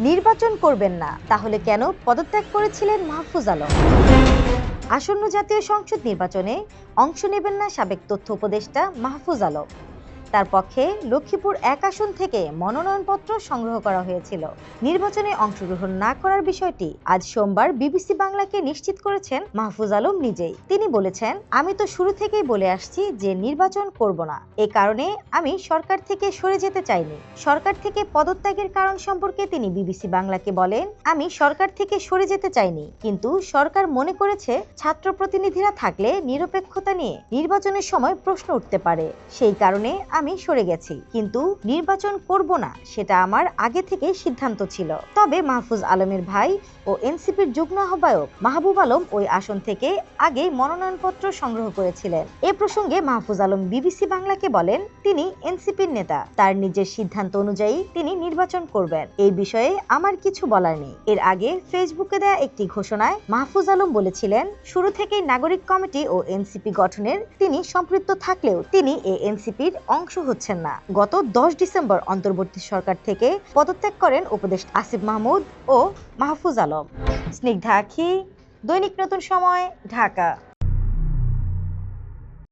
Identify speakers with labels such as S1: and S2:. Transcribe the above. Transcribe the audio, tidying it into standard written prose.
S1: নির্বাচন করবেন না, তাহলে কেন পদত্যাগ করেছিলেন মাহফুজ আলম? আসন্ন জাতীয় সংসদ নির্বাচনে অংশ নেবেন না সাবেক তথ্য উপদেষ্টা মাহফুজ আলম। তার পক্ষে লক্ষ্মীপুর ১ আসন থেকে মনোনয়নপত্র সংগ্রহ করা হয়েছিল। নির্বাচনে অংশগ্রহণ না করার বিষয়টি আজ সোমবার বিবিসি বাংলাকে নিশ্চিত করেছেন মাহফুজ আলম নিজেই। তিনি বলেছেন, আমি তো শুরু থেকেই বলে আসছি যে নির্বাচন করব না। এ কারণে আমি সরকার থেকে সরে যেতে চাইনি। সরকার থেকে পদত্যাগের কারণ সম্পর্কে তিনি বিবিসি বাংলাকে বলেন, আমি সরকার থেকে সরে যেতে চাইনি, কিন্তু সরকার মনে করেছে ছাত্র প্রতিনিধিরা থাকলে নিরপেক্ষতা নিয়ে নির্বাচনের সময় প্রশ্ন উঠতে পারে। সেই কারণে আমি সরে গেছি, কিন্তু নির্বাচন করব না সেটা আমার আগে থেকে সিদ্ধান্ত ছিল। তবে মাহফুজ আলমের ভাই ও এনসিপির যুগ্ম আহ্বায়ক মাহবুব আলম ওই আসন থেকে আগেই মনোনয়নপত্র সংগ্রহ করেছিলেন। এ প্রসঙ্গে মাহফুজ আলম বিবিসি বাংলাকে বলেন, তিনি এনসিপির নেতা, তার নিজের সিদ্ধান্ত অনুযায়ী তিনি নির্বাচন করবেন। এই বিষয়ে আমার কিছু বলার নেই। এর আগে ফেসবুকে দেয়া একটি ঘোষণায় মাহফুজ আলম বলেছিলেন, শুরু থেকেই নাগরিক কমিটি ও এনসিপি গঠনের তিনি সম্পৃক্ত থাকলেও তিনি এই এনসিপির অংশ হচ্ছেন না। গত 10 ডিসেম্বর অন্তর্বর্তী সরকার থেকে পদত্যাগ করেন উপদেষ্টা আসিফ মাহমুদ ও মাহফুজ আলম। স্নিগ্ধা আখি, দৈনিক নতুন সময়, ঢাকা।